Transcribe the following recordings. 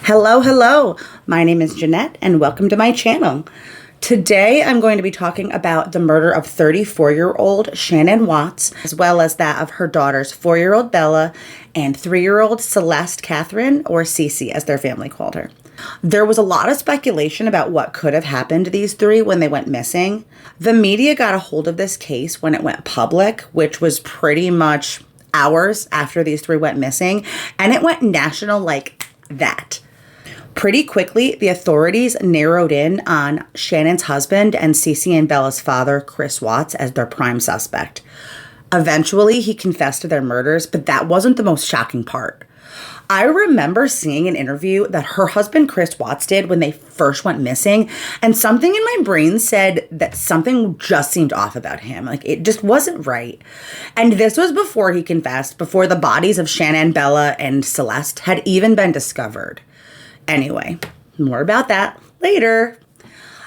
Hello. My name is Jeanette and welcome to my channel. Today I'm going to be talking about the murder of 34-year-old Shanann Watts, as well as that of her daughters 4-year-old Bella and 3-year-old Celeste Catherine, or CeCe as their family called her. There was a lot of speculation about what could have happened to these three when they went missing. The media got a hold of this case when it went public, which was pretty much hours after these three went missing, and it went national like that. Pretty quickly, the authorities narrowed in on Shannon's husband and CeCe and Bella's father, Chrid Watts, as their prime suspect. Eventually, he confessed to their murders, but that wasn't the most shocking part. I remember seeing an interview that her husband, Chrid Watts, did when they first went missing, and something in my brain said that something just seemed off about him. Like, it just wasn't right. And this was before he confessed, before the bodies of Shanann, Bella, and Celeste had even been discovered. Anyway, more about that later.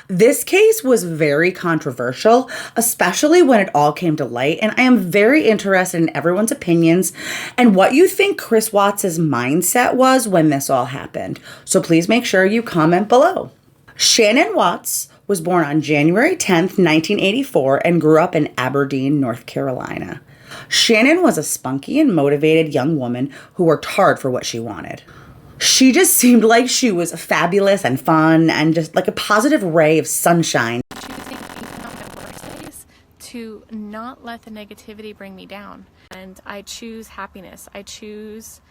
This case was very controversial, especially when it all came to light, and I am very interested in everyone's opinions and what you think Chrid Watts' mindset was when this all happened. So please make sure you comment below. Shanann Watts was born on January 10th, 1984 and grew up in Aberdeen, North Carolina. Shanann was a spunky and motivated young woman who worked hard for what she wanted. She just seemed like she was fabulous and fun and just like a positive ray of sunshine. Choosing even on my worst days to not let the negativity bring me down. And I choose happiness. I choose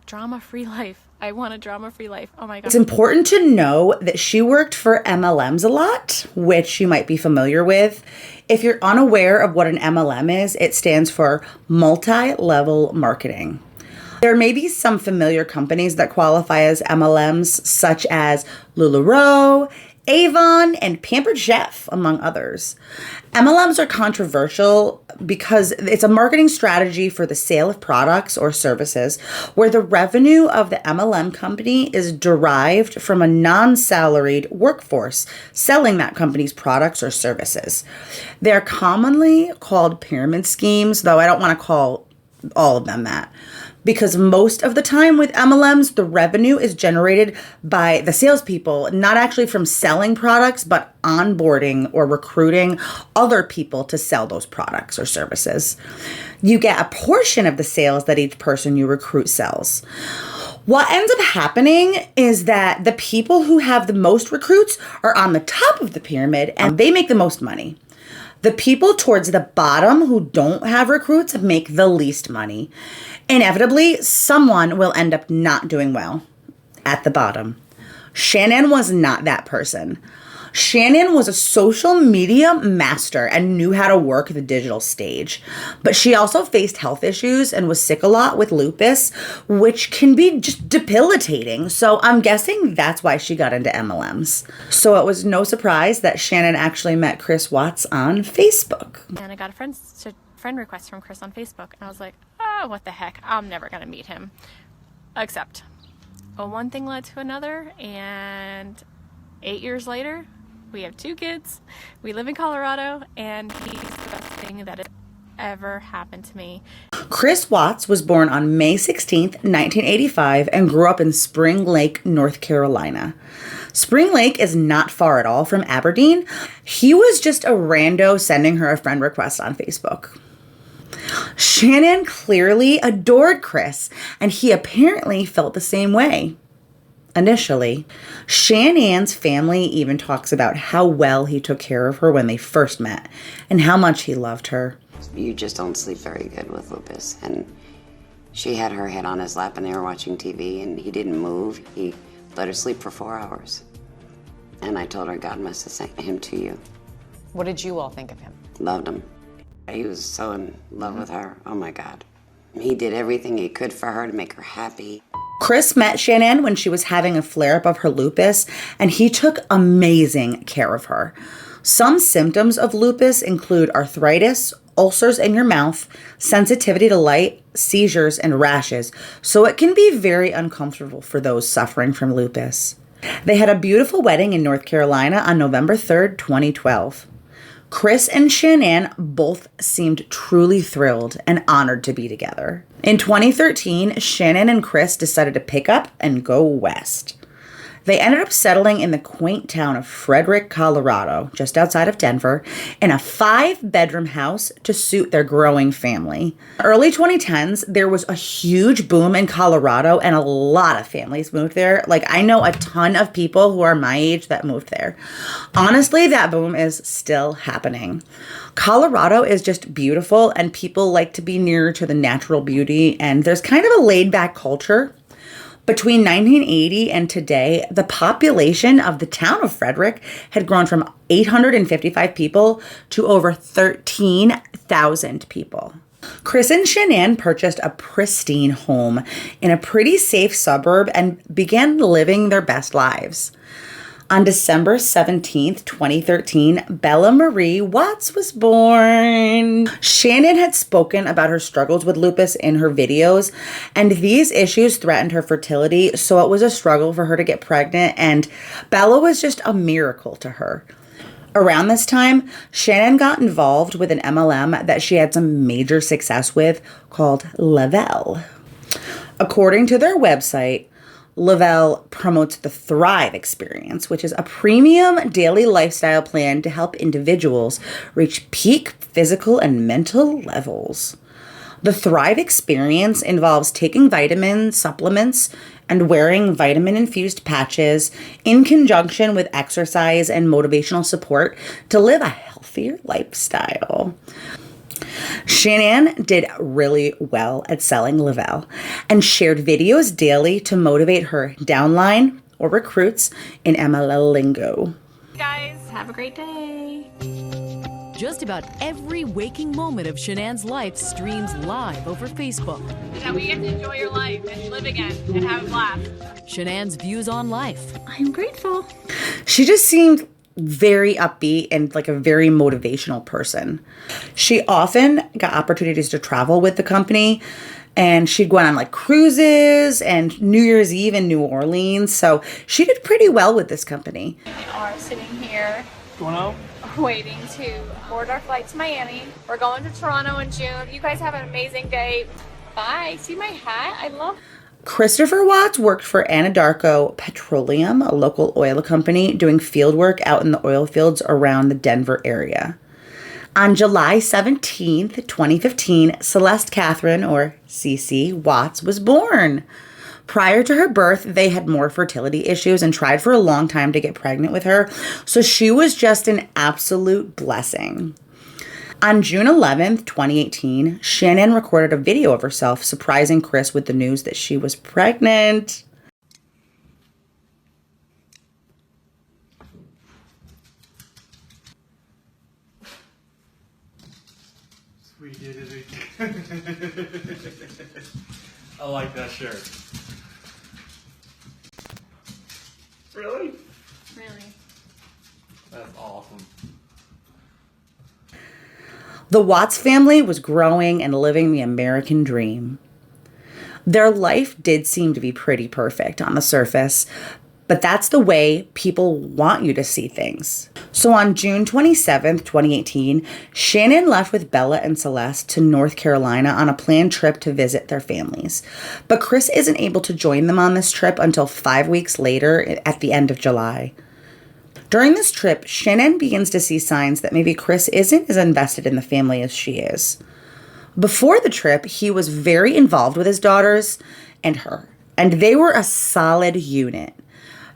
drama-free life. I want a drama-free life. Oh my God. It's important to know that she worked for MLMs a lot, which you might be familiar with. If you're unaware of what an MLM is, it stands for multi-level marketing. There may be some familiar companies that qualify as MLMs, such as LuLaRoe, Avon, and Pampered Chef, among others. MLMs are controversial because it's a marketing strategy for the sale of products or services where the revenue of the MLM company is derived from a non-salaried workforce selling that company's products or services. They're commonly called pyramid schemes, though I don't want to call all of them that. Because most of the time with MLMs, the revenue is generated by the salespeople, not actually from selling products, but onboarding or recruiting other people to sell those products or services. You get a portion of the sales that each person you recruit sells. What ends up happening is that the people who have the most recruits are on the top of the pyramid and they make the most money. The people towards the bottom who don't have recruits make the least money. Inevitably, someone will end up not doing well at the bottom. Shanann was not that person. Shanann was a social media master and knew how to work the digital stage. But she also faced health issues and was sick a lot with lupus, which can be just debilitating. So I'm guessing that's why she got into MLMs. So it was no surprise that Shanann actually met Chrid Watts on Facebook. And I got a friend request from Chris on Facebook. And I was like, oh, what the heck? I'm never going to meet him. Except, one thing led to another. And 8 years later, we have 2 kids, we live in Colorado, and he's the best thing that has ever happened to me. Chrid Watts was born on May 16th, 1985, and grew up in Spring Lake, North Carolina. Spring Lake is not far at all from Aberdeen. He was just a rando sending her a friend request on Facebook. Shanann clearly adored Chris, and he apparently felt the same way. Initially, Shanann's family even talks about how well he took care of her when they first met and how much he loved her. You just don't sleep very good with lupus. And she had her head on his lap and they were watching TV and he didn't move. He let her sleep for 4 hours. And I told her God must have sent him to you. What did you all think of him? Loved him. He was so in love with her. Oh my God. He did everything he could for her to make her happy. Chris met Shanann when she was having a flare-up of her lupus, and he took amazing care of her. Some symptoms of lupus include arthritis, ulcers in your mouth, sensitivity to light, seizures, and rashes, so it can be very uncomfortable for those suffering from lupus. They had a beautiful wedding in North Carolina on November 3rd, 2012. Chris and Shanann both seemed truly thrilled and honored to be together. In 2013, Shannon and Chris decided to pick up and go west. They ended up settling in the quaint town of Frederick, Colorado, just outside of Denver, in a 5-bedroom house to suit their growing family. Early 2010s, there was a huge boom in Colorado and a lot of families moved there. Like, I know a ton of people who are my age that moved there. Honestly, that boom is still happening. Colorado is just beautiful and people like to be near to the natural beauty, and there's kind of a laid-back culture. Between 1980 and today, the population of the town of Frederick had grown from 855 people to over 13,000 people. Chris and Shanann purchased a pristine home in a pretty safe suburb and began living their best lives. On December 17th, 2013, Bella Marie Watts was born. Shannon had spoken about her struggles with lupus in her videos, and these issues threatened her fertility, so it was a struggle for her to get pregnant, and Bella was just a miracle to her. Around this time, Shannon got involved with an MLM that she had some major success with called Lavelle. According to their website, Lavelle promotes the Thrive experience, which is a premium daily lifestyle plan to help individuals reach peak physical and mental levels. The Thrive experience involves taking vitamins, supplements, and wearing vitamin-infused patches in conjunction with exercise and motivational support to live a healthier lifestyle. Shanann did really well at selling Lavelle and shared videos daily to motivate her downline or recruits in MLM lingo. Guys, have a great day. Just about every waking moment of Shanann's life streams live over Facebook. That we get to enjoy your life and live again and have a blast. Shannann's views on life. I'm grateful. She just seemed very upbeat and like a very motivational person. She often got opportunities to travel with the company, and she'd go on like cruises and New Year's Eve in New Orleans. So she did pretty well with this company. We are sitting here Going out? waiting to board our flight to Miami. We're going to Toronto in June. You guys have an amazing day. Bye. See my hat? I love Christopher Watts worked for Anadarko Petroleum, a local oil company, doing field work out in the oil fields around the Denver area. On July 17th, 2015, Celeste Catherine, or CeCe, Watts was born. Prior to her birth, they had more fertility issues and tried for a long time to get pregnant with her, so she was just an absolute blessing. On June 11th, 2018, Shannon recorded a video of herself surprising Chris with the news that she was pregnant. We did it again. I like that shirt. Really? Really? That's awesome. The Watts family was growing and living the American dream. Their life did seem to be pretty perfect on the surface, but that's the way people want you to see things. So on June 27th, 2018, Shannon left with Bella and Celeste to North Carolina on a planned trip to visit their families. But Chris isn't able to join them on this trip until 5 weeks later at the end of July. During this trip, Shannon begins to see signs that maybe Chris isn't as invested in the family as she is. Before the trip, he was very involved with his daughters and her, and they were a solid unit.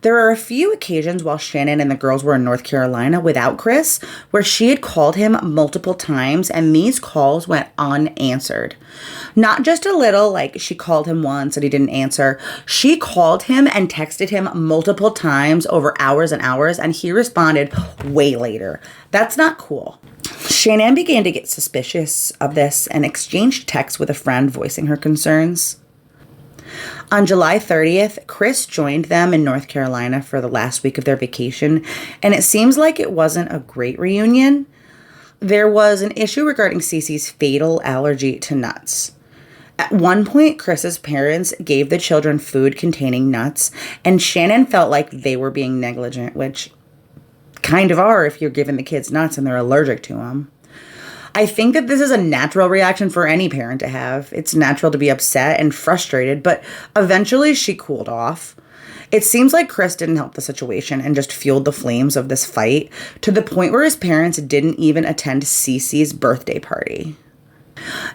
There are a few occasions while Shannon and the girls were in North Carolina without Chris where she had called him multiple times, and these calls went unanswered. Not just a little, like she called him once and he didn't answer. She called him and texted him multiple times over hours and hours, and he responded way later. That's not cool. Shannon began to get suspicious of this and exchanged texts with a friend voicing her concerns. On July 30th, Chris joined them in North Carolina for the last week of their vacation, and it seems like it wasn't a great reunion. There was an issue regarding CeCe's fatal allergy to nuts. At one point, Chris's parents gave the children food containing nuts, and Shannon felt like they were being negligent, which kind of are if you're giving the kids nuts and they're allergic to them. I think that this is a natural reaction for any parent to have. It's natural to be upset and frustrated, but eventually she cooled off. It seems like Chris didn't help the situation and just fueled the flames of this fight to the point where his parents didn't even attend CeCe's birthday party.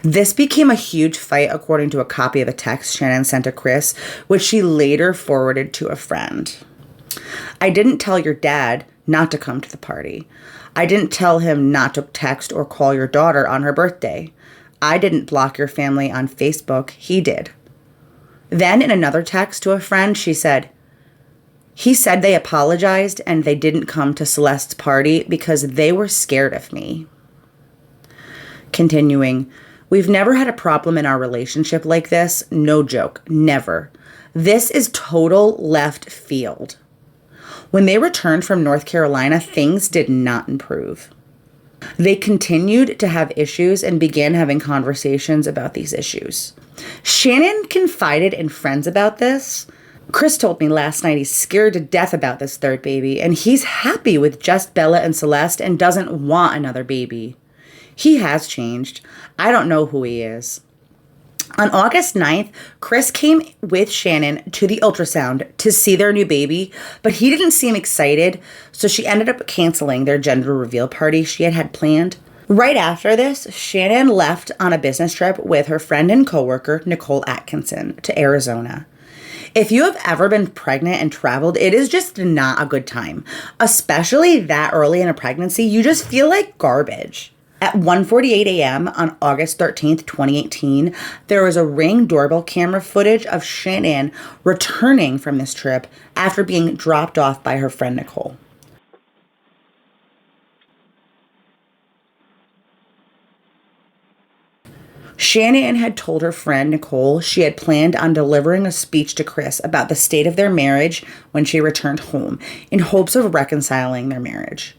This became a huge fight according to a copy of a text Shannon sent to Chris, which she later forwarded to a friend. I didn't tell your dad not to come to the party. I didn't tell him not to text or call your daughter on her birthday. I didn't block your family on Facebook. He did. Then in another text to a friend, she said, he said they apologized and they didn't come to Celeste's party because they were scared of me. Continuing, we've never had a problem in our relationship like this. No joke. Never. This is total left field. When they returned from North Carolina, things did not improve. They continued to have issues and began having conversations about these issues. Shannon confided in friends about this. Chris told me last night he's scared to death about this third baby, and he's happy with just Bella and Celeste and doesn't want another baby. He has changed. I don't know who he is. On August 9th, Chris came with Shannon to the ultrasound to see their new baby, but he didn't seem excited, so she ended up canceling their gender reveal party she had planned. Right after this, Shannon left on a business trip with her friend and coworker, Nicole Atkinson, to Arizona. If you have ever been pregnant and traveled, it is just not a good time. Especially that early in a pregnancy, you just feel like garbage. At 1:48 a.m. on August 13th, 2018, there was a Ring doorbell camera footage of Shannon returning from this trip after being dropped off by her friend Nicole. Shannon had told her friend Nicole she had planned on delivering a speech to Chris about the state of their marriage when she returned home in hopes of reconciling their marriage.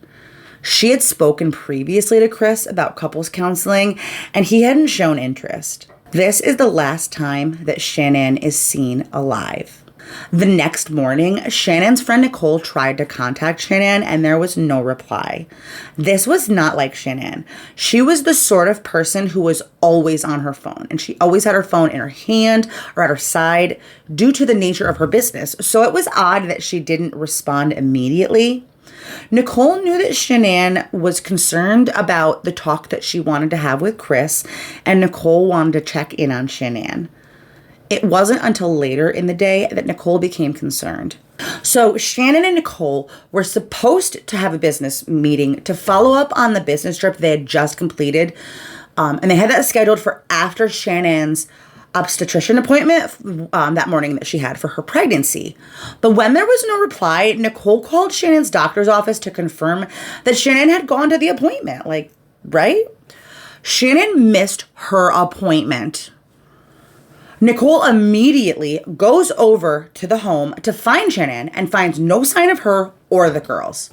She had spoken previously to Chris about couples counseling, and he hadn't shown interest. This is the last time that Shannon is seen alive. The next morning, Shannon's friend Nicole tried to contact Shannon, and there was no reply. This was not like Shannon. She was the sort of person who was always on her phone, and she always had her phone in her hand or at her side due to the nature of her business, so it was odd that she didn't respond immediately. Nicole knew that Shanann was concerned about the talk that she wanted to have with Chris, and Nicole wanted to check in on Shanann. It wasn't until later in the day that Nicole became concerned. So Shannon and Nicole were supposed to have a business meeting to follow up on the business trip they had just completed, and they had that scheduled for after Shannon's obstetrician appointment that morning that she had for her pregnancy. But when there was no reply, Nicole called Shannon's doctor's office to confirm that Shannon had gone to the appointment. Right? Shannon missed her appointment. Nicole immediately goes over to the home to find Shannon and finds no sign of her or the girls.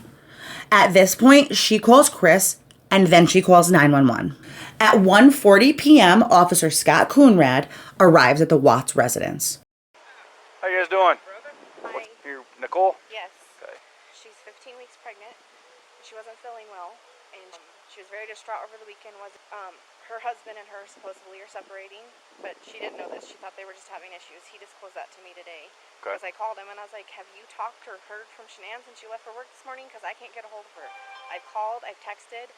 At this point, she calls Chris and then she calls 911. At 1:40 p.m., Officer Scott Coonrad arrives at the Watts residence. How you guys doing? Hi. You Nicole? Yes. Okay. She's 15 weeks pregnant. She wasn't feeling well, and she was very distraught over the weekend. Her husband and her supposedly are separating, but she didn't know this. She thought they were just having issues. He disclosed that to me today. Okay. Because I called him and I was like, have you talked or heard from Shanann since she left for work this morning? Because I can't get a hold of her. I've called, I've texted.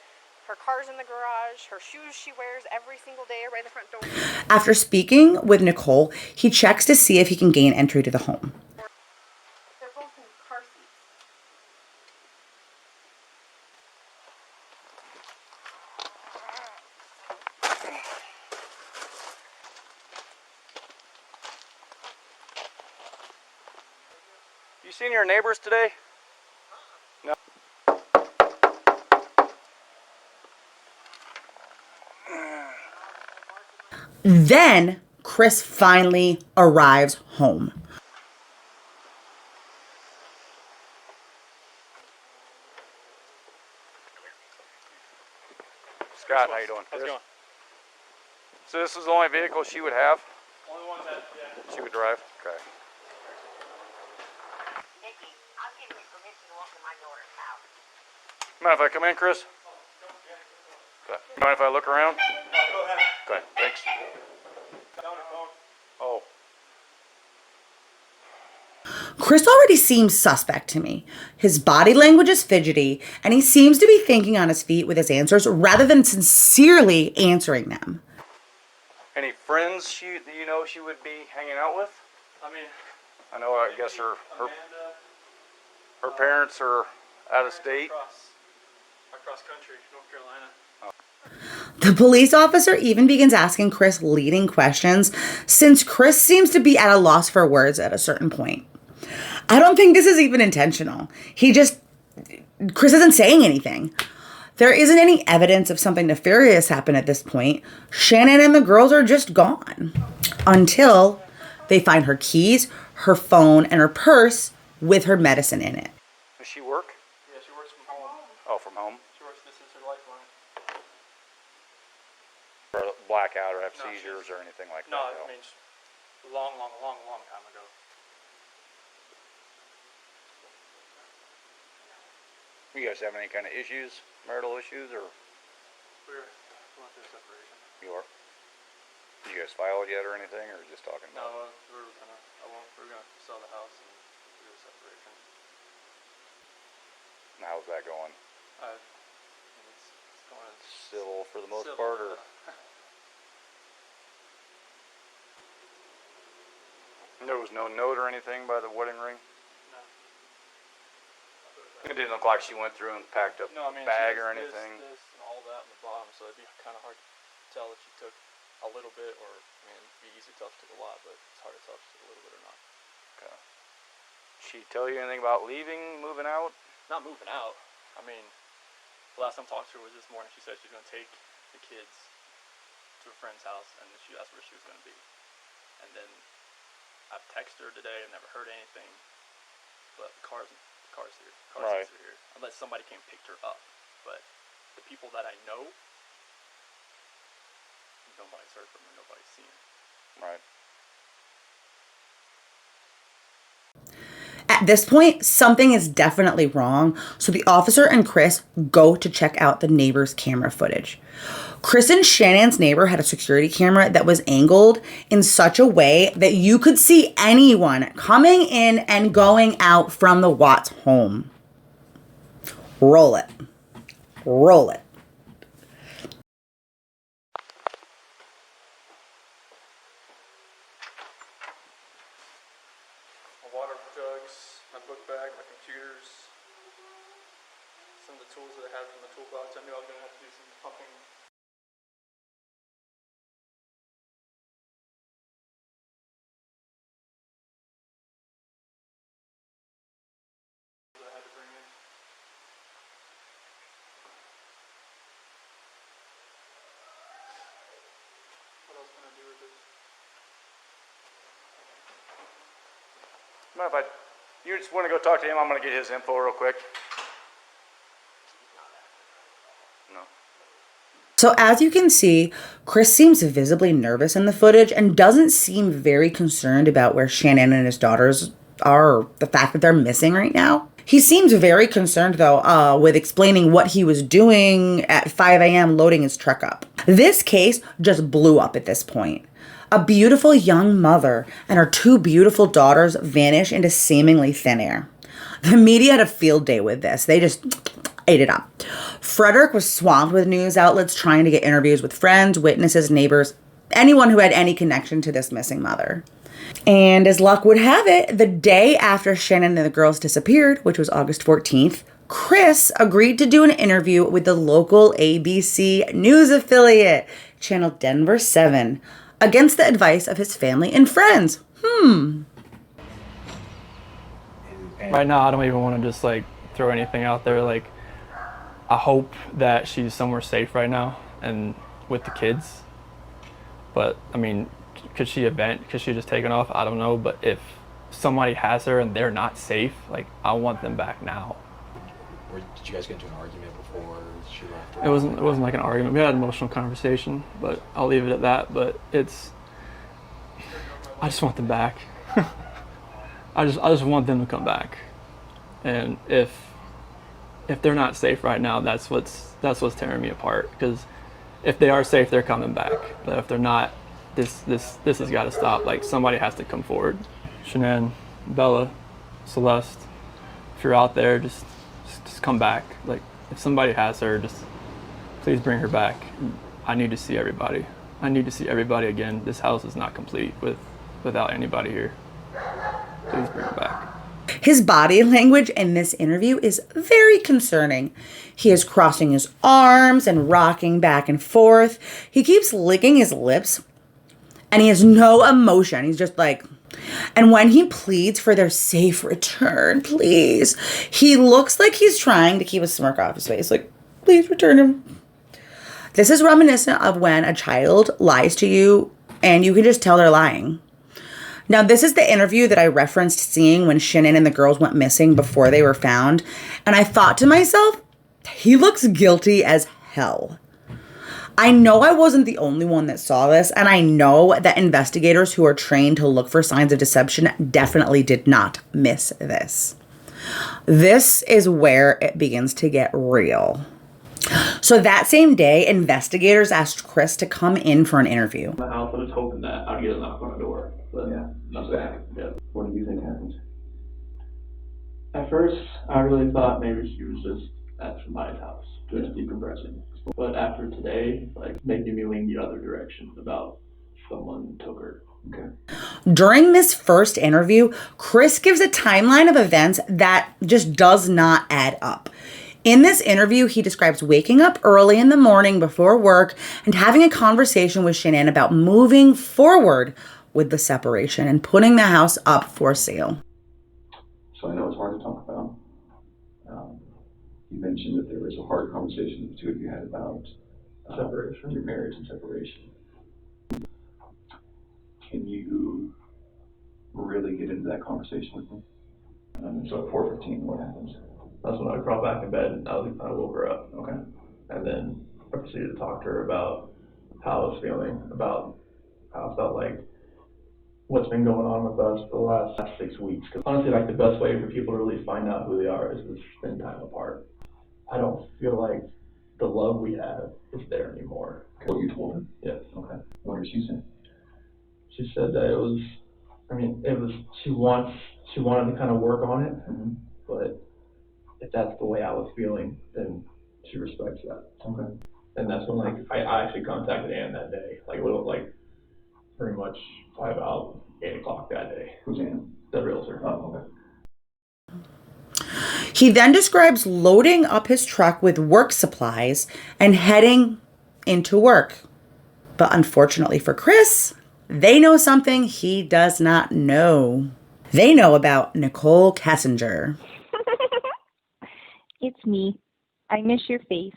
Her car's in the garage, her shoes she wears every single day right in the front door. After speaking with Nicole, he checks to see if he can gain entry to the home. They're both in car seats. You seen your neighbors today? No. Then Chris finally arrives home. Scott, how you doing? How's it going? So this is the only vehicle she would have? Only one that, yeah. She would drive? Okay. Nikki, I'm giving you permission to walk in my daughter's house. Mind if I come in, Chris? Okay. Mind if I look around? Go ahead. Okay, thanks. Oh. Chris already seems suspect to me. His body language is fidgety, and he seems to be thinking on his feet with his answers rather than sincerely answering them. Any friends she would be hanging out with? I know, I guess her parents are out of state. Across country, North Carolina. The police officer even begins asking Chris leading questions, since Chris seems to be at a loss for words at a certain point. I don't think this is even intentional. Chris isn't saying anything. There isn't any evidence of something nefarious happened at this point. Shannon and the girls are just gone. Until they find her keys, her phone, and her purse with her medicine in it. Does she work? Yeah, she works from home. Oh, from home? She works, this is her lifeline. Or blackout or have seizures or anything like No, that? I mean, a long time ago. You guys have any kind of issues, marital issues, or We're going through separation. you are? Did you guys file it yet or anything, or just talking about it? No, we're gonna sell the house and do a separation. And how's that going? It's going Civil for the most civil, part, or? There was no note or anything by the wedding ring? No. It didn't look like she went through and packed a No, I mean, bag she or has anything. This and all that on the bottom, so it'd be kind of hard to tell if she took a little bit, or it'd be easy to tell if she took a lot, but it's hard to tell if she took a little bit or not. Okay. She tell you anything about leaving, moving out? Not moving out. I mean, the last time I talked to her was this morning. She said she's gonna take the kids to a friend's house, and that's where she was gonna be. And then I've texted her today. I've never heard anything, but the car's here. Right. Are here. Unless somebody came and picked her up. But the people that I know, nobody's heard from her. Nobody's seen her. Right. At this point, something is definitely wrong, so the officer and Chris go to check out the neighbor's camera footage. Chris and Shannon's neighbor had a security camera that was angled in such a way that you could see anyone coming in and going out from the Watts home. Roll it. Roll it. My water jugs, my book bag, my computers, some of the tools that I had from the toolbox. I knew I was gonna have to do some pumping. That I had to bring in. What else can I do with this? Mind if you just want to go talk to him? I'm going to get his info real quick. No. So as you can see, Chris seems visibly nervous in the footage and doesn't seem very concerned about where Shannon and his daughters are, or the fact that they're missing right now. He seems very concerned, though, with explaining what he was doing at 5 a.m. loading his truck up. This case just blew up at this point. A beautiful young mother and her two beautiful daughters vanish into seemingly thin air. The media had a field day with this. They just ate it up. Frederick was swamped with news outlets trying to get interviews with friends, witnesses, neighbors, anyone who had any connection to this missing mother. And as luck would have it, the day after Shannon and the girls disappeared, which was August 14th, Chris agreed to do an interview with the local ABC news affiliate, Channel Denver 7, against the advice of his family and friends. Right now, I don't even want to just throw anything out there. I hope that she's somewhere safe right now and with the kids. But I mean, could she just taken off? I don't know. But if somebody has her and they're not safe, I want them back now. Or did you guys get into an argument before she left? It wasn't like an argument. We had an emotional conversation, but I'll leave it at that. But I just want them back. I just want them to come back. And if if they're not safe right now, that's what's tearing me apart. Because if they are safe, they're coming back. But if they're not, this has got to stop. Like, somebody has to come forward. Shanann, Bella, Celeste, if you're out there, just come back. Like, if somebody has her, just please bring her back. I need to see everybody. I need to see everybody again. This house is not complete without anybody here. Please bring her back. His body language in this interview is very concerning. He is crossing his arms and rocking back and forth. He keeps licking his lips, and he has no emotion. He's just like... And when he pleads for their safe return, please, he looks like he's trying to keep a smirk off his face. Like, please return him. This is reminiscent of when a child lies to you and you can just tell they're lying. Now, this is the interview that I referenced seeing when Shannon and the girls went missing before they were found. And I thought to myself, he looks guilty as hell. I know I wasn't the only one that saw this, and I know that investigators who are trained to look for signs of deception definitely did not miss this. This is where it begins to get real. So that same day, investigators asked Chris to come in for an interview. My house, I was hoping that I'd get a knock on the door, but nothing happened. Yeah. What do you think happened? At first, I really thought maybe she was just at somebody's house, just decompressing. But after today, like, making me lean the other direction about someone took her. Okay. During this first interview, Chris gives a timeline of events that just does not add up. In this interview, he describes waking up early in the morning before work and having a conversation with Shanann about moving forward with the separation and putting the house up for sale. So I know it's hard to talk about. You mentioned that there was a hard conversation the two of you had about separation, your marriage and separation. Can you really get into that conversation with me? So at 4:15, what happens? That's when I crawled back in bed and I woke her up. Okay. And then I proceeded to talk to her about how I was feeling, about how I felt like what's been going on with us for the last 6 weeks. Because honestly, like, the best way for people to really find out who they are is to spend time apart. I don't feel like the love we have is there anymore. What you told her? Yes. Okay. What did she say? She said that she wanted to kind of work on it, but if that's the way I was feeling, then she respects that. Okay. And that's when, like, I actually contacted Ann that day, pretty much by about 8 o'clock that day. Who's Ann? The realtor. Oh, okay. He then describes loading up his truck with work supplies and heading into work. But unfortunately for Chris, they know something he does not know. They know about Nicole Kessinger. It's me. I miss your face.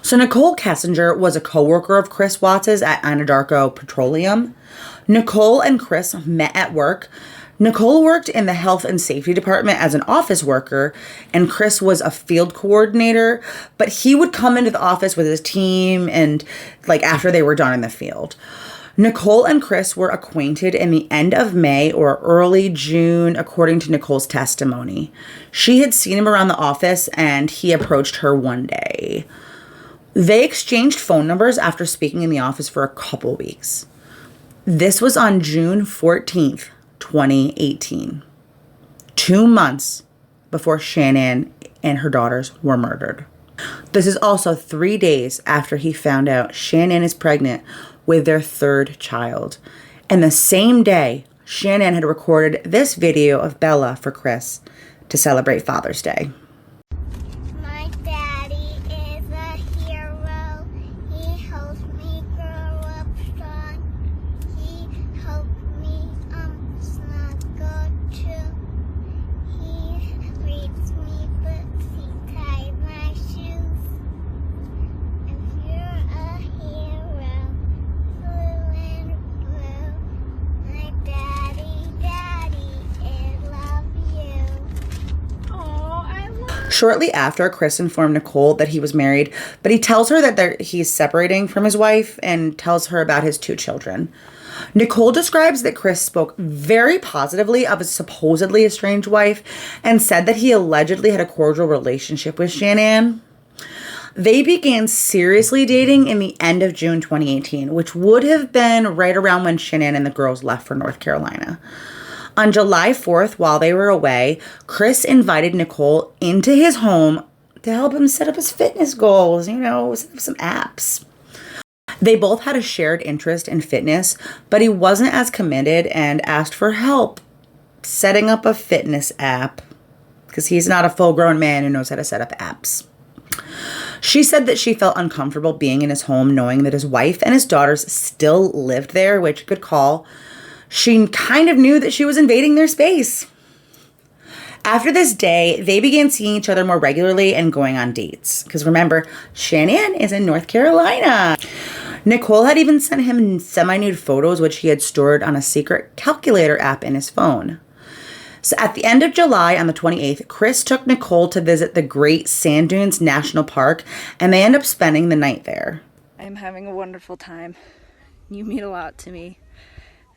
So Nicole Kessinger was a coworker of Chrid Watts's at Anadarko Petroleum. Nicole and Chris met at work. Nicole worked in the health and safety department as an office worker, and Chris was a field coordinator, but he would come into the office with his team and, like, after they were done in the field. Nicole and Chris were acquainted in the end of May or early June, according to Nicole's testimony. She had seen him around the office, and he approached her one day. They exchanged phone numbers after speaking in the office for a couple weeks. This was on June 14th, 2018. 2 months before Shannon and her daughters were murdered. This is also 3 days after he found out Shannon is pregnant with their third child. And the same day, Shannon had recorded this video of Bella for Chris to celebrate Father's Day. My daddy is a hero. He helps me grow up strong. He helped me snuggle too. He reads me books. He ties my shoes. If you're a hero, blue and blue, my daddy, I love you. Oh, I love. Shortly after, Chris informed Nicole that he was married, but he tells her that he's separating from his wife and tells her about his 2 children. Nicole describes that Chris spoke very positively of his supposedly estranged wife and said that he allegedly had a cordial relationship with Shanann. They began seriously dating in the end of June 2018, which would have been right around when Shanann and the girls left for North Carolina. On July 4th, while they were away, Chris invited Nicole into his home to help him set up his fitness goals, set up some apps. They both had a shared interest in fitness, but he wasn't as committed and asked for help setting up a fitness app because he's not a full-grown man who knows how to set up apps. She said that she felt uncomfortable being in his home knowing that his wife and his daughters still lived there, which good call. She kind of knew that she was invading their space. After this day, they began seeing each other more regularly and going on dates. Because remember, Shanann is in North Carolina. Nicole had even sent him semi-nude photos, which he had stored on a secret calculator app in his phone. So at the end of July, on the 28th, Chris took Nicole to visit the Great Sand Dunes National Park, and they end up spending the night there. I'm having a wonderful time. You mean a lot to me,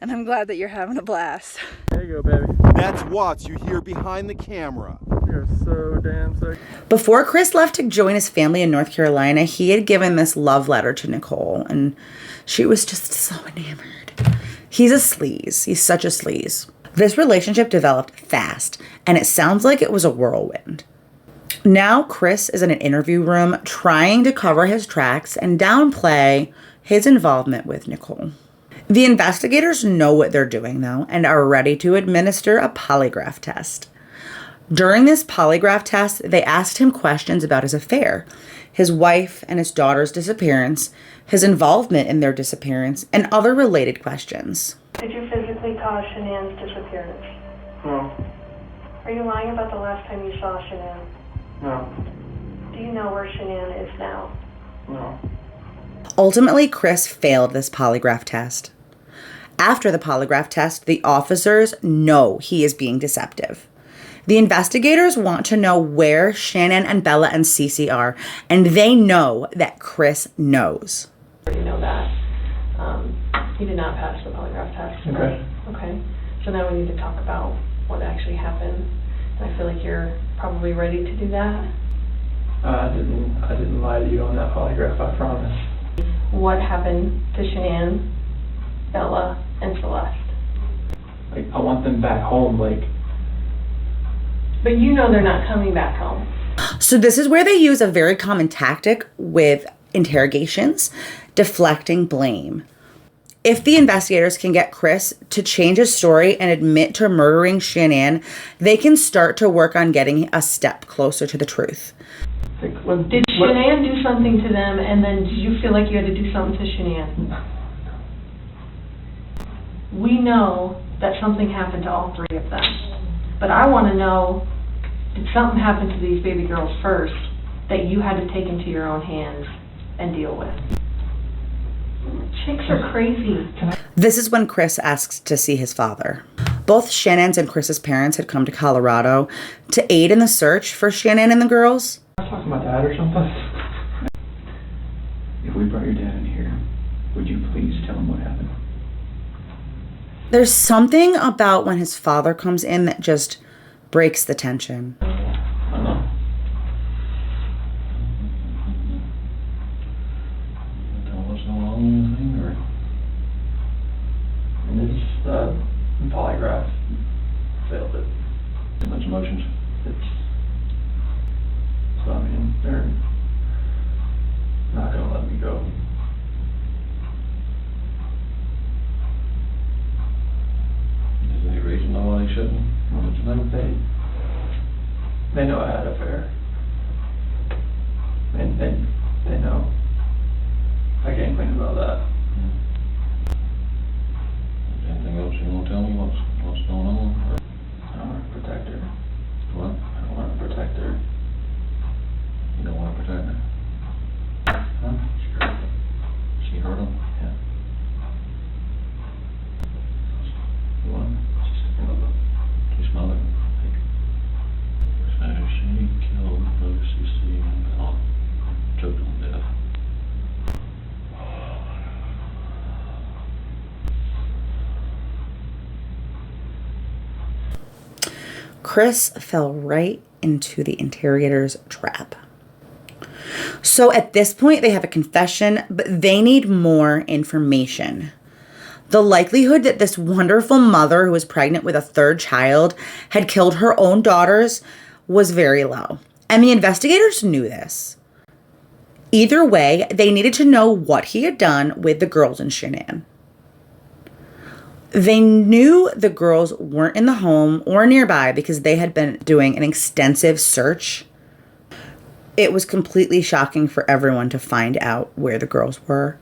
and I'm glad that you're having a blast. There you go, baby. That's Watts you hear behind the camera. You're so damn sick. Before Chris left to join his family in North Carolina, he had given this love letter to Nicole, and she was just so enamored. He's a sleaze. He's such a sleaze. This relationship developed fast, and it sounds like it was a whirlwind. Now Chris is in an interview room trying to cover his tracks and downplay his involvement with Nicole. The investigators know what they're doing, though, and are ready to administer a polygraph test. During this polygraph test, they asked him questions about his affair, his wife and his daughter's disappearance, his involvement in their disappearance, and other related questions. Did you physically cause Shanann's disappearance? No. Are you lying about the last time you saw Shanann? No. Do you know where Shanann is now? No. Ultimately, Chris failed this polygraph test. After the polygraph test, the officers know he is being deceptive. The investigators want to know where Shannon and Bella and CeCe are, and they know that Chris knows. You know that. He did not pass the polygraph test. Okay. Okay. So now we need to talk about what actually happened. And I feel like you're probably ready to do that. I didn't lie to you on that polygraph, I promise. What happened to Shanann, Bella, and Celeste? I want them back home, But you know they're not coming back home. So this is where they use a very common tactic with interrogations, deflecting blame. If the investigators can get Chris to change his story and admit to murdering Shanann, they can start to work on getting a step closer to the truth. Did Shanann do something to them, and then did you feel like you had to do something to Shanann? We know that something happened to all three of them. But I want to know, did something happen to these baby girls first that you had to take into your own hands and deal with? Chicks are crazy. This is when Chris asks to see his father. Both Shannon's and Chris's parents had come to Colorado to aid in the search for Shannon and the girls. Can I talk to my dad or something? If we brought your dad in here, would you please tell him what happened? There's something about when his father comes in that just breaks the tension. I know. What's going on with anything, or? It's polygraph. Failed it. Too much emotions. So I mean, they're not gonna let me go. Is there any reason why they shouldn't? Well, it's not they know I had an affair. And they know. I can't think about that. Anything else you want to tell me? What's going on? I want to protect her. What? I want to protect her. You don't want to protect her? Huh? She hurt him? Yeah. You want? She's mother. So she killed both CeCe and Bella. Choked them to death. Chris fell right into the interrogator's trap. So at this point, they have a confession, but they need more information. The likelihood that this wonderful mother who was pregnant with a third child had killed her own daughters was very low. And the investigators knew this. Either way, they needed to know what he had done with the girls and Shanann. They knew the girls weren't in the home or nearby because they had been doing an extensive search. It was completely shocking for everyone to find out where the girls were.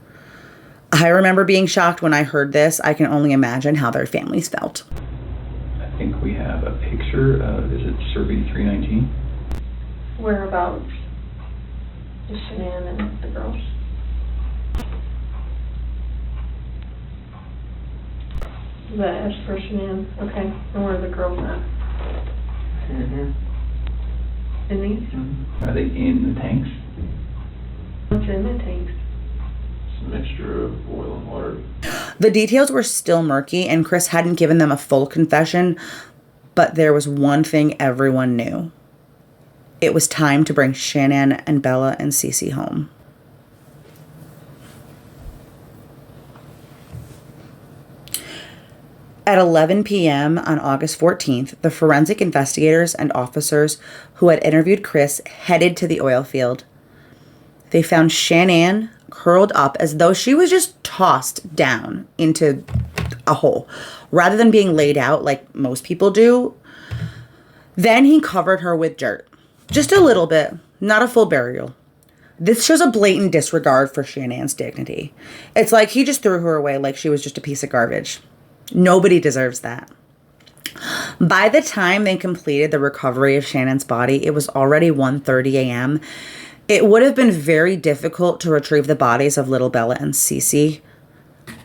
I remember being shocked when I heard this. I can only imagine how their families felt. I think we have a picture of, is it Survey 319? Whereabouts is Shanann and the girls? That is for Shanann. Okay. And where are the girls at? In these? Are they in the tanks? What's in the tanks? It's a mixture of oil and water. The details were still murky, and Chris hadn't given them a full confession, but there was one thing everyone knew. It was time to bring Shanann and Bella and CeCe home. At 11 p.m. on August 14th, the forensic investigators and officers who had interviewed Chris headed to the oil field. They found Shanann curled up as though she was just tossed down into a hole, rather than being laid out like most people do. Then he covered her with dirt. Just a little bit, not a full burial. This shows a blatant disregard for Shanann's dignity. It's like he just threw her away like she was just a piece of garbage. Nobody deserves that. By the time they completed the recovery of Shannon's body, it was already 1:30 a.m. It would have been very difficult to retrieve the bodies of little Bella and CeCe.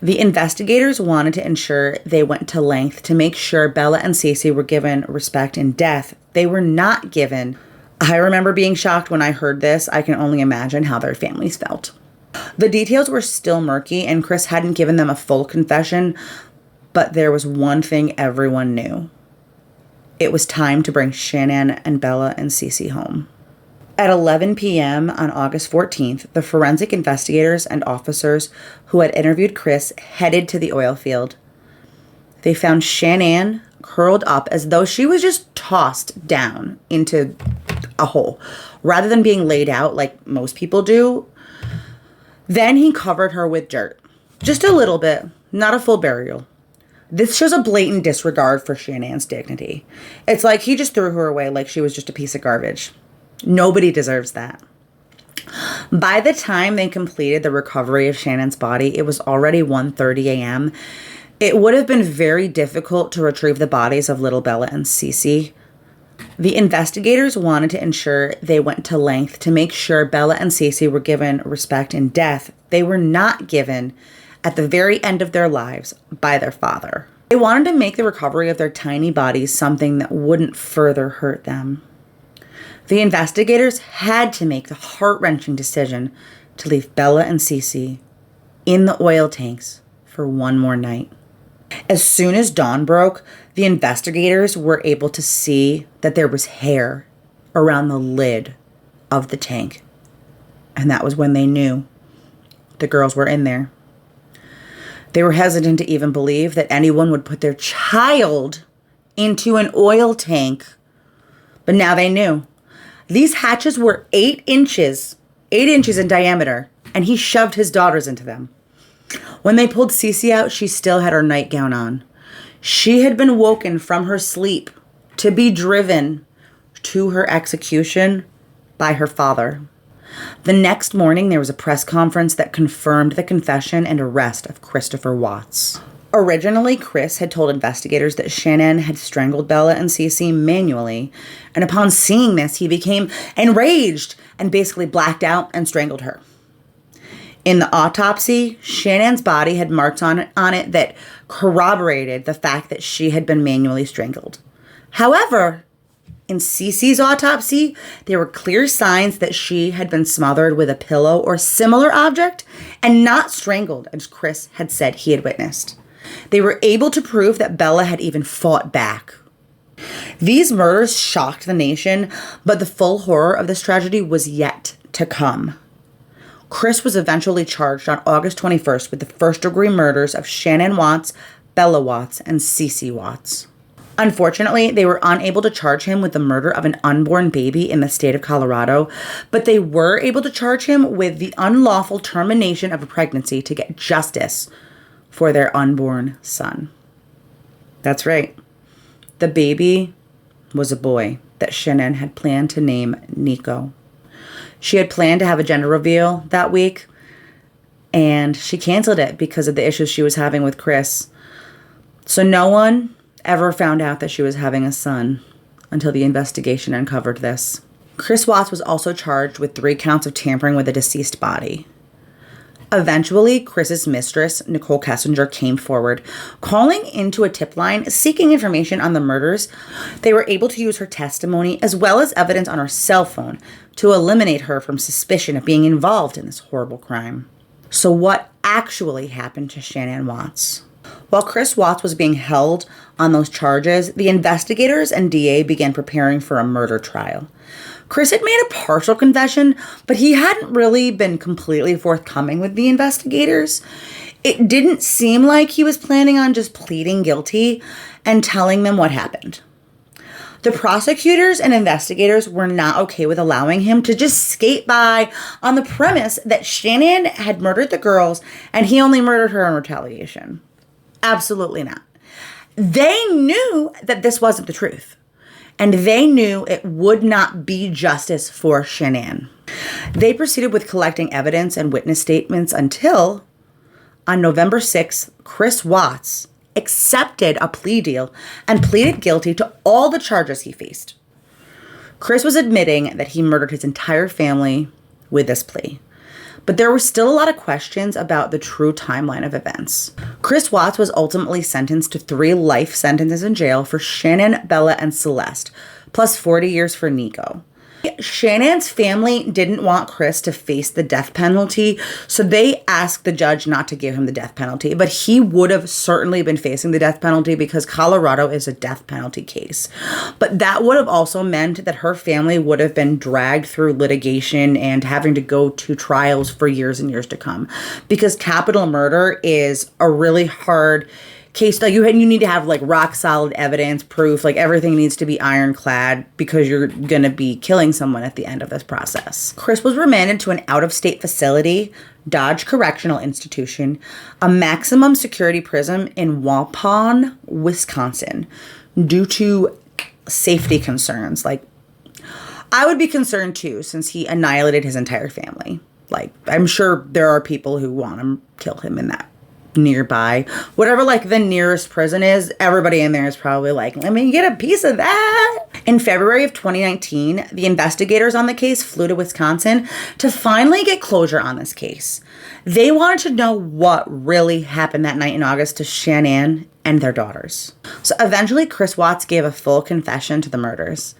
The investigators wanted to ensure they went to length to make sure Bella and CeCe were given respect in death. They were not given. I remember being shocked when I heard this. I can only imagine how their families felt. The details were still murky, and Chris hadn't given them a full confession, but there was one thing everyone knew. It was time to bring Shanann and Bella and CeCe home. At 11 p.m. on August 14th, the forensic investigators and officers who had interviewed Chris headed to the oil field. They found Shanann curled up as though she was just tossed down into a hole, rather than being laid out like most people do. Then he covered her with dirt. Just a little bit, not a full burial. This shows a blatant disregard for Shannon's dignity. It's like he just threw her away like she was just a piece of garbage. Nobody deserves that. By the time they completed the recovery of Shannon's body, it was already 1:30 a.m. It would have been very difficult to retrieve the bodies of little Bella and CeCe. The investigators wanted to ensure they went to length to make sure Bella and CeCe were given respect in death. They were not given at the very end of their lives by their father. They wanted to make the recovery of their tiny bodies something that wouldn't further hurt them. The investigators had to make the heart-wrenching decision to leave Bella and CeCe in the oil tanks for one more night. As soon as dawn broke, the investigators were able to see that there was hair around the lid of the tank. And that was when they knew the girls were in there. They were hesitant to even believe that anyone would put their child into an oil tank. But now they knew. These hatches were 8 inches in diameter, and he shoved his daughters into them. When they pulled CeCe out, she still had her nightgown on. She had been woken from her sleep to be driven to her execution by her father. The next morning, there was a press conference that confirmed the confession and arrest of Christopher Watts. Originally, Chris had told investigators that Shanann had strangled Bella and CeCe manually, and upon seeing this, he became enraged and basically blacked out and strangled her. In the autopsy, Shannon's body had marks on it that corroborated the fact that she had been manually strangled. However, in CeCe's autopsy, there were clear signs that she had been smothered with a pillow or similar object and not strangled, as Chris had said he had witnessed. They were able to prove that Bella had even fought back. These murders shocked the nation, but the full horror of this tragedy was yet to come. Chris was eventually charged on August 21st with the first-degree murders of Shanann Watts, Bella Watts, and CeCe Watts. Unfortunately, they were unable to charge him with the murder of an unborn baby in the state of Colorado, but they were able to charge him with the unlawful termination of a pregnancy to get justice for their unborn son. That's right. The baby was a boy that Shanann had planned to name Nico. She had planned to have a gender reveal that week, and she canceled it because of the issues she was having with Chris. So no one ever found out that she was having a son until the investigation uncovered this. Chrid Watts was also charged with 3 counts of tampering with a deceased body. Eventually, Chris's mistress, Nicole Kessinger, came forward, calling into a tip line seeking information on the murders. They were able to use her testimony as well as evidence on her cell phone to eliminate her from suspicion of being involved in this horrible crime. So what actually happened to Shanann Watts? While Chrid Watts was being held on those charges, the investigators and DA began preparing for a murder trial. Chris had made a partial confession, but he hadn't really been completely forthcoming with the investigators. It didn't seem like he was planning on just pleading guilty and telling them what happened. The prosecutors and investigators were not okay with allowing him to just skate by on the premise that Shanann had murdered the girls and he only murdered her in retaliation. Absolutely not. They knew that this wasn't the truth. And they knew it would not be justice for Shanann. They proceeded with collecting evidence and witness statements until, on November 6th, Chrid Watts accepted a plea deal and pleaded guilty to all the charges he faced. Chris was admitting that he murdered his entire family with this plea. But there were still a lot of questions about the true timeline of events. Chrid Watts was ultimately sentenced to 3 life sentences in jail for Shanann, Bella, and Celeste, plus 40 years for Nico. Shannon's family didn't want Chris to face the death penalty, so they asked the judge not to give him the death penalty, but he would have certainly been facing the death penalty because Colorado is a death penalty case. But that would have also meant that her family would have been dragged through litigation and having to go to trials for years and years to come, because capital murder is a really hard case. Like you need to have like rock solid evidence, proof, like everything needs to be ironclad because you're going to be killing someone at the end of this process. Chris was remanded to an out-of-state facility, Dodge Correctional Institution, a maximum security prison in Waupun, Wisconsin, due to safety concerns. Like, I would be concerned too, since he annihilated his entire family. Like, I'm sure there are people who want to kill him in that nearby. Whatever like the nearest prison is, everybody in there is probably like, let me get a piece of that. In February of 2019, the investigators on the case flew to Wisconsin to finally get closure on this case. They wanted to know what really happened that night in August to Shanann and their daughters. So eventually Chrid Watts gave a full confession to the murders.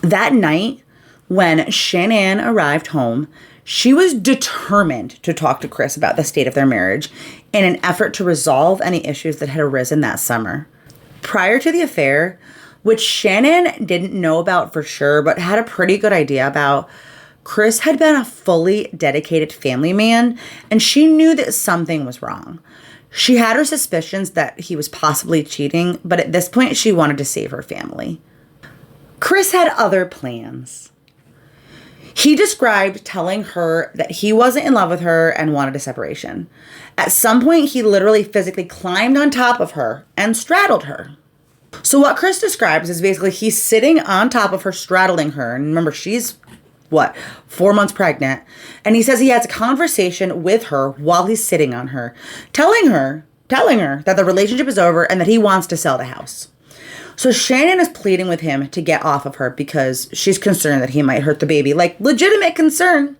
That night, when Shanann arrived home, she was determined to talk to Chris about the state of their marriage in an effort to resolve any issues that had arisen that summer. Prior to the affair, which Shanann didn't know about for sure, but had a pretty good idea about, Chris had been a fully dedicated family man, and she knew that something was wrong. She had her suspicions that he was possibly cheating, but at this point, she wanted to save her family. Chris had other plans. He described telling her that he wasn't in love with her and wanted a separation. At some point, he literally physically climbed on top of her and straddled her. So what Chris describes is basically he's sitting on top of her, straddling her. And remember, she's, 4 months pregnant. And he says he has a conversation with her while he's sitting on her, telling her that the relationship is over and that he wants to sell the house. So Shanann is pleading with him to get off of her because she's concerned that he might hurt the baby. Like, legitimate concern.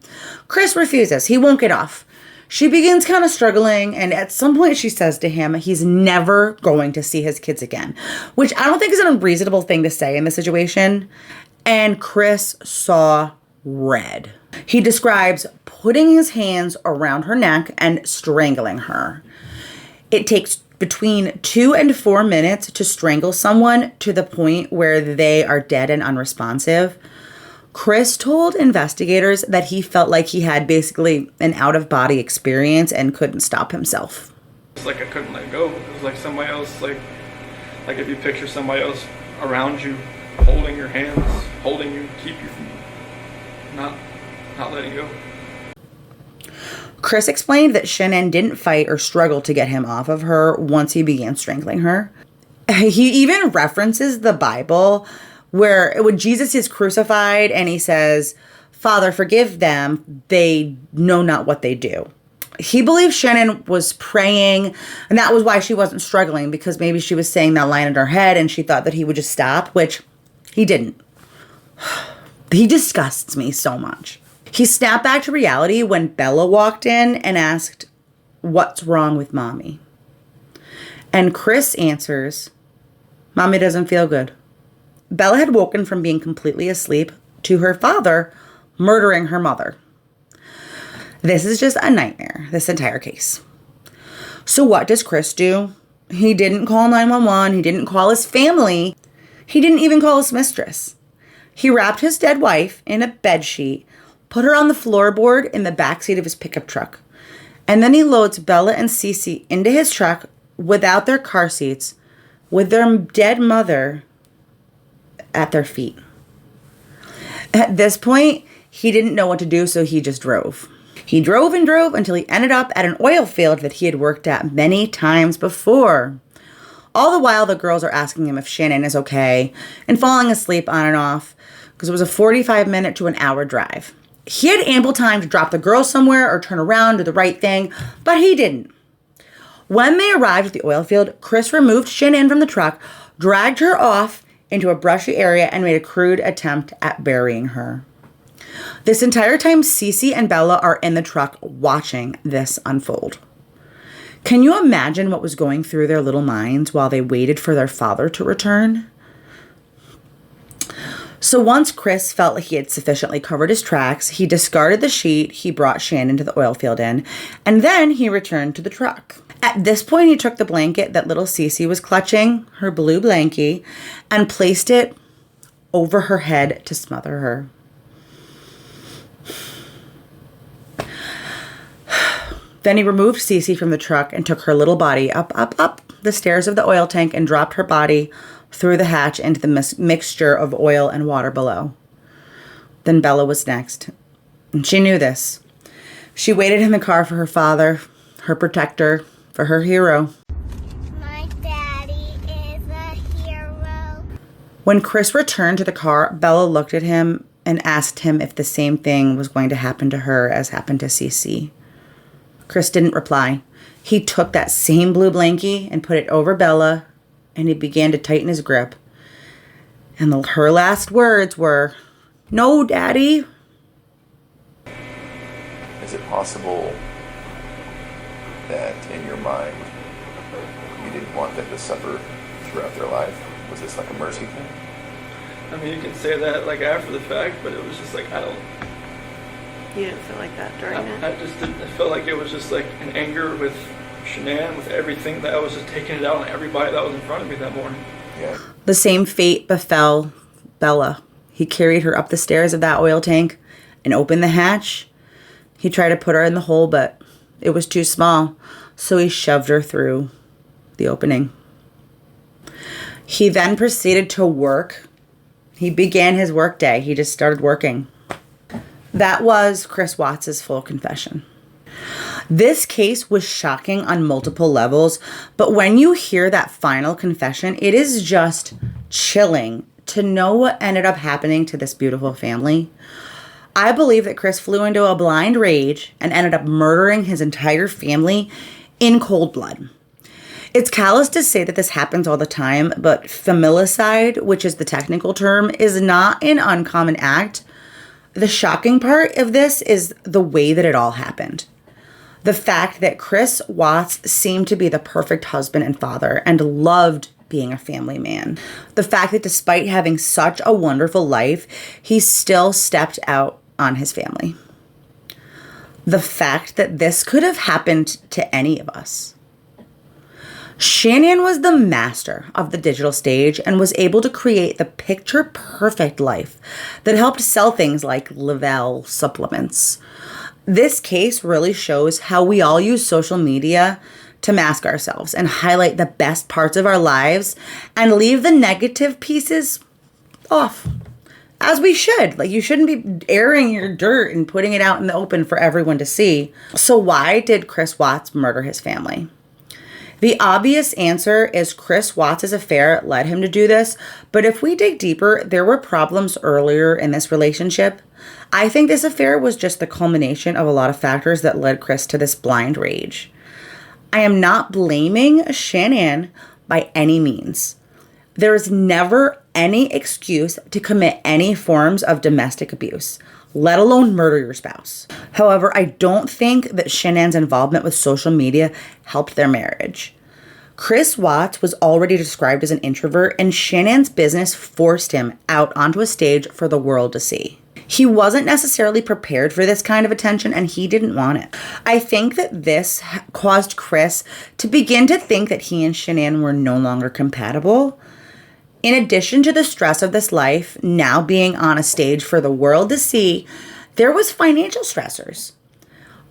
Chris refuses. He won't get off. She begins kind of struggling, and at some point she says to him he's never going to see his kids again, which I don't think is an unreasonable thing to say in this situation. And Chris saw red. He describes putting his hands around her neck and strangling her. It takes between 2 and 4 minutes to strangle someone to the point where they are dead and unresponsive. Chris told investigators that he felt like he had basically an out-of-body experience and couldn't stop himself. It's like I couldn't let go. It was like somebody else, like if you picture somebody else around you, holding your hands, holding you, keep you from not letting go. Chris explained that Shanann didn't fight or struggle to get him off of her once he began strangling her. He even references the Bible where when Jesus is crucified and he says, "Father, forgive them, they know not what they do." He believes Shanann was praying, and that was why she wasn't struggling, because maybe she was saying that line in her head and she thought that he would just stop, which he didn't. He disgusts me so much. He snapped back to reality when Bella walked in and asked, "What's wrong with Mommy?" And Chris answers, "Mommy doesn't feel good." Bella had woken from being completely asleep to her father murdering her mother. This is just a nightmare, this entire case. So what does Chris do? He didn't call 911. He didn't call his family. He didn't even call his mistress. He wrapped his dead wife in a bedsheet, put her on the floorboard in the backseat of his pickup truck, and then he loads Bella and CeCe into his truck without their car seats, with their dead mother at their feet. At this point, he didn't know what to do, so he just drove. He drove and drove until he ended up at an oil field that he had worked at many times before. All the while, the girls are asking him if Shanann is okay and falling asleep on and off, because it was a 45-minute to an hour drive. He had ample time to drop the girls somewhere or turn around, do the right thing, but he didn't. When they arrived at the oil field, Chris removed Shanann from the truck, dragged her off into a brushy area, and made a crude attempt at burying her. This entire time, CeCe and Bella are in the truck watching this unfold. Can you imagine what was going through their little minds while they waited for their father to return? So once Chris felt like he had sufficiently covered his tracks, he discarded the sheet he brought Shanann to the oil field in, and then he returned to the truck. At this point, he took the blanket that little CeCe was clutching, her blue blankie, and placed it over her head to smother her. Then he removed CeCe from the truck and took her little body up the stairs of the oil tank and dropped her body through the hatch into the mixture of oil and water below. Then Bella was next, and she knew this. She waited in the car for her father, her protector, for her hero. My daddy is a hero. When Chris returned to the car, Bella looked at him and asked him if the same thing was going to happen to her as happened to CeCe. Chris didn't reply. He took that same blue blankie and put it over Bella, and he began to tighten his grip. And her last words were, "No, Daddy." Is it possible that in your mind you didn't want them to suffer throughout their life? Was this like a mercy thing? I mean, you can say that like after the fact, but it was just like, You didn't feel like that during it? I just didn't. I felt like it was just like an anger with Shanann, with everything, that I was just taking it out on everybody that was in front of me that morning. Yeah. The same fate befell Bella. He carried her up the stairs of that oil tank and opened the hatch. He tried to put her in the hole, but it was too small, so he shoved her through the opening. He then proceeded to work. He began his work day. He just started working. That was Chrid Watts' full confession. This case was shocking on multiple levels, but when you hear that final confession, it is just chilling to know what ended up happening to this beautiful family. I believe that Chris flew into a blind rage and ended up murdering his entire family in cold blood. It's callous to say that this happens all the time, but familicide, which is the technical term, is not an uncommon act. The shocking part of this is the way that it all happened. The fact that Chrid Watts seemed to be the perfect husband and father and loved being a family man. The fact that despite having such a wonderful life, he still stepped out on his family. The fact that this could have happened to any of us. Shannon was the master of the digital stage and was able to create the picture-perfect life that helped sell things like Lavelle supplements. This case really shows how we all use social media to mask ourselves and highlight the best parts of our lives and leave the negative pieces off. As we should. Like, you shouldn't be airing your dirt and putting it out in the open for everyone to see. So why did Chrid Watts murder his family? The obvious answer is Chrid Watts' affair led him to do this, but if we dig deeper, there were problems earlier in this relationship. I think this affair was just the culmination of a lot of factors that led Chris to this blind rage. I am not blaming Shannon by any means. There is never any excuse to commit any forms of domestic abuse, let alone murder your spouse. However, I don't think that Shanann's involvement with social media helped their marriage. Chrid Watts was already described as an introvert, and Shannon's business forced him out onto a stage for the world to see. He wasn't necessarily prepared for this kind of attention, and he didn't want it. I think that this caused Chris to begin to think that he and Shanann were no longer compatible. In addition to the stress of this life, now being on a stage for the world to see, there was financial stressors.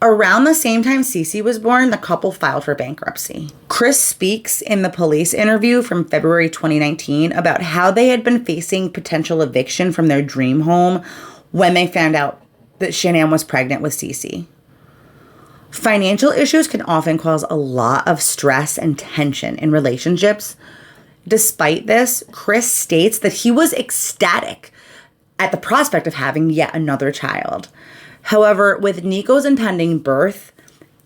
Around the same time CeCe was born, the couple filed for bankruptcy. Chris speaks in the police interview from February 2019 about how they had been facing potential eviction from their dream home when they found out that Shanann was pregnant with CeCe. Financial issues can often cause a lot of stress and tension in relationships. Despite this, Chris states that he was ecstatic at the prospect of having yet another child. However, with Nico's impending birth,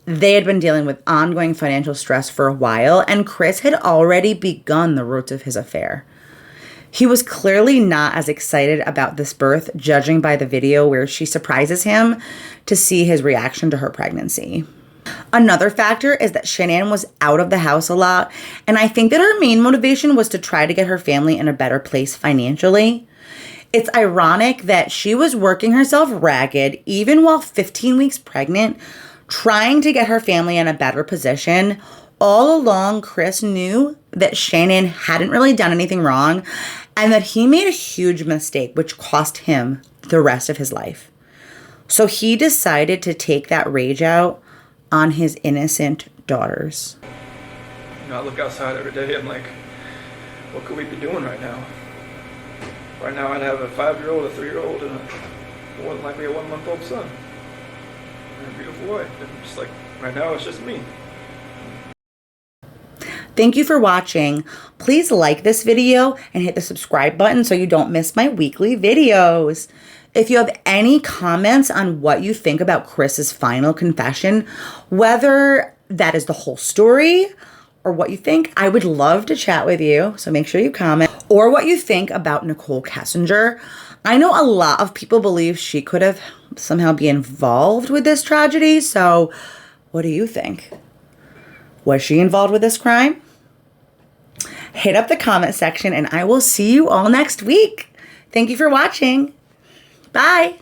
they had been dealing with ongoing financial stress for a while, and Chris had already begun the roots of his affair. He was clearly not as excited about this birth, judging by the video where she surprises him to see his reaction to her pregnancy. Another factor is that Shanann was out of the house a lot, and I think that her main motivation was to try to get her family in a better place financially. It's ironic that she was working herself ragged, even while 15 weeks pregnant, trying to get her family in a better position. All along, Chris knew that Shanann hadn't really done anything wrong, and that he made a huge mistake, which cost him the rest of his life. So he decided to take that rage out on his innocent daughters. You know, I look outside every day, I'm like, what could we be doing right now? Right now I'd have a 5-year-old, a 3-year-old, and more than likely a 1-month-old son. And a beautiful wife. And just like, right now it's just me. Thank you for watching. Please like this video and hit the subscribe button so you don't miss my weekly videos. If you have any comments on what you think about Chris's final confession, whether that is the whole story or what you think, I would love to chat with you. So make sure you comment. Or what you think about Nicole Kessinger. I know a lot of people believe she could have somehow been involved with this tragedy. So what do you think? Was she involved with this crime? Hit up the comment section and I will see you all next week. Thank you for watching. Bye.